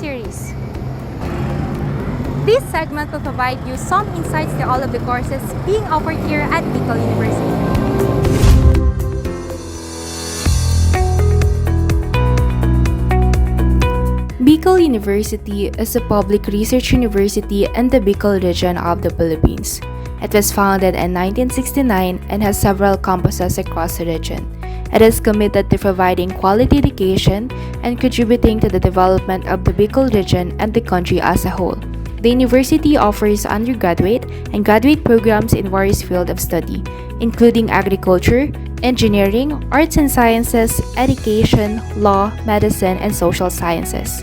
series. This segment will provide you some insights to all of the courses being offered here at Bicol University. Bicol University is a public research university in the Bicol region of the Philippines. It was founded in 1969 and has several campuses across the region. It is committed to providing quality education and contributing to the development of the Bicol region and the country as a whole. The university offers undergraduate and graduate programs in various fields of study, including agriculture, engineering, arts and sciences, education, law, medicine, and social sciences.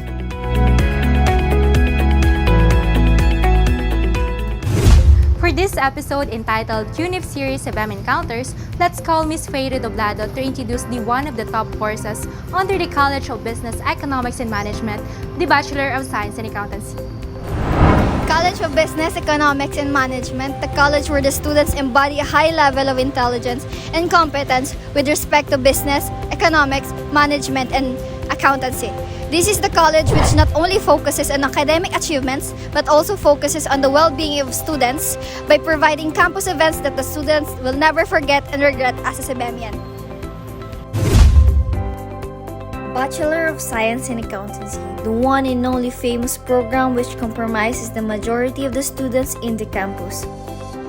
For this episode entitled UNIF Series of M Encounters, let's call Ms. Faye Redoblado to introduce one of the top courses under the College of Business, Economics and Management, the Bachelor of Science in Accountancy. College of Business, Economics and Management, the college where the students embody a high level of intelligence and competence with respect to business, economics, management, and accountancy. This is the college which not only focuses on academic achievements but also focuses on the well-being of students by providing campus events that the students will never forget and regret as a Sebemian. Bachelor of Science in Accountancy, the one and only famous program which comprises the majority of the students in the campus.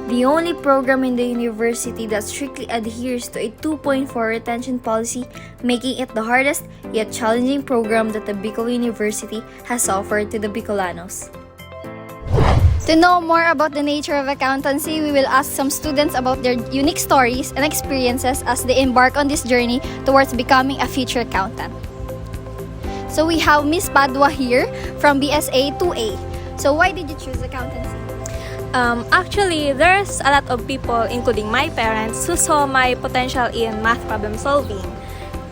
The only program in the university that strictly adheres to a 2.4 retention policy, making it the hardest yet challenging program that the Bicol University has offered to the Bicolanos. To know more about the nature of accountancy, we will ask some students about their unique stories and experiences as they embark on this journey towards becoming a future accountant. So we have Miss Padua here from BSA 2A. So why did you choose accountancy? Actually, there's a lot of people, including my parents, who saw my potential in math problem solving.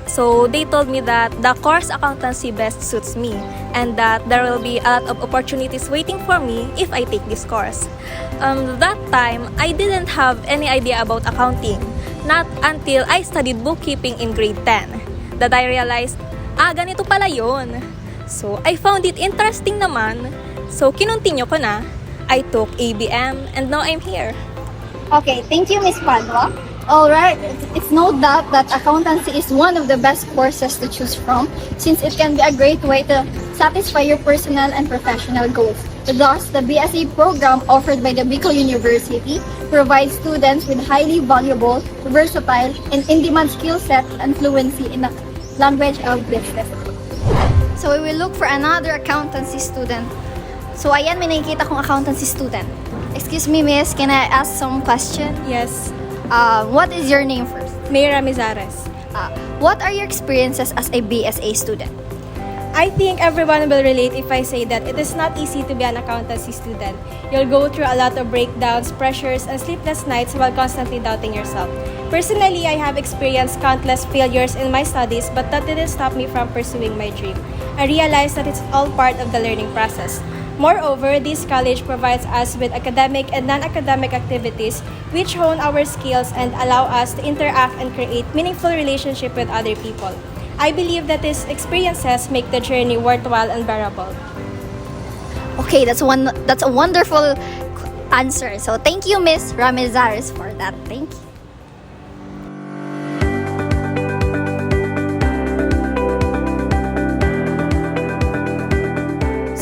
So they told me that the course accountancy best suits me and that there will be a lot of opportunities waiting for me if I take this course. That time, I didn't have any idea about accounting, not until I studied bookkeeping in grade 10 that I realized, ganito pala yun. So I found it interesting naman, so kinontinue ko na. I took ABM and now I'm here. Okay, thank you, Miss Padua. Alright, it's no doubt that accountancy is one of the best courses to choose from since it can be a great way to satisfy your personal and professional goals. Thus, the BSA program offered by the Bicol University provides students with highly valuable, versatile, and in-demand skill set and fluency in the language of business. So we will look for another accountancy student. So ayan, may nakikita kong accountancy student. Excuse me, miss, can I ask some question? Yes, What is your name first? Mayra Mizares. What are your experiences as a BSA student? I think everyone will relate if I say that it is not easy to be an accountancy student. You'll go through a lot of breakdowns, pressures, and sleepless nights while constantly doubting yourself. Personally, I have experienced countless failures in my studies, but that didn't stop me from pursuing my dream. I realized that it's all part of the learning process. Moreover, this college provides us with academic and non-academic activities which hone our skills and allow us to interact and create meaningful relationships with other people. I believe that these experiences make the journey worthwhile and bearable. Okay, that's a wonderful answer. So thank you, Miss Ramezares, for that. Thank you.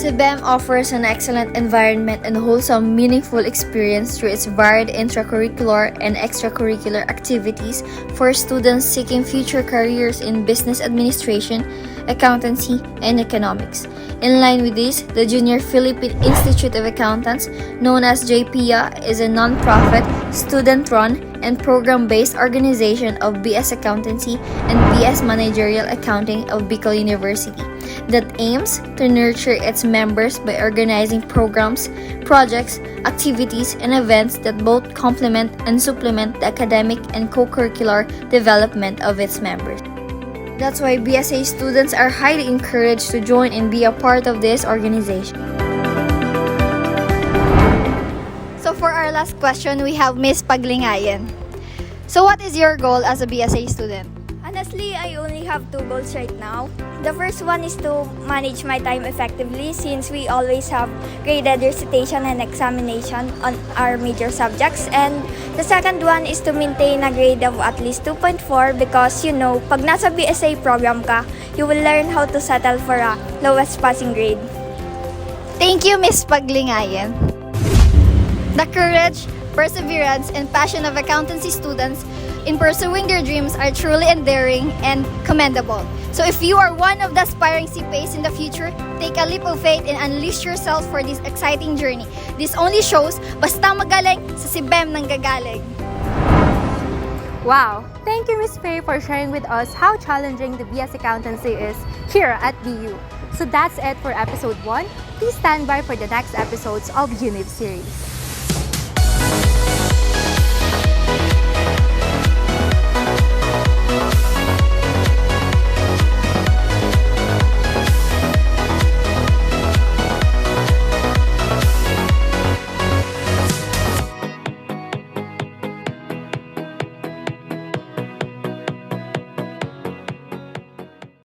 CBEM offers an excellent environment and wholesome, meaningful experience through its varied intracurricular and extracurricular activities for students seeking future careers in business administration, accountancy, and economics. In line with this, the Junior Philippine Institute of Accountants, known as JPIA, is a non-profit, student-run, and program-based organization of BS Accountancy and BS Managerial Accounting of Bicol University that aims to nurture its members by organizing programs, projects, activities, and events that both complement and supplement the academic and co-curricular development of its members. That's why BSA students are highly encouraged to join and be a part of this organization. So for our last question, we have Miss Paglingayan. So what is your goal as a BSA student? Honestly, I only have two goals right now. The first one is to manage my time effectively since we always have graded recitation and examination on our major subjects. And the second one is to maintain a grade of at least 2.4 because pag nasa BSA program ka, you will learn how to settle for a lowest passing grade. Thank you, Ms. Paglingayan. The courage, perseverance, and passion of accountancy students in pursuing their dreams are truly endearing and commendable. So if you are one of the aspiring CPAs in the future, take a leap of faith and unleash yourself for this exciting journey. This only shows, basta magaling, sa si Bem nang gagaling. Wow! Thank you, Ms. Faye, for sharing with us how challenging the BS Accountancy is here at BU. So that's it for episode 1. Please stand by for the next episodes of UNIV series.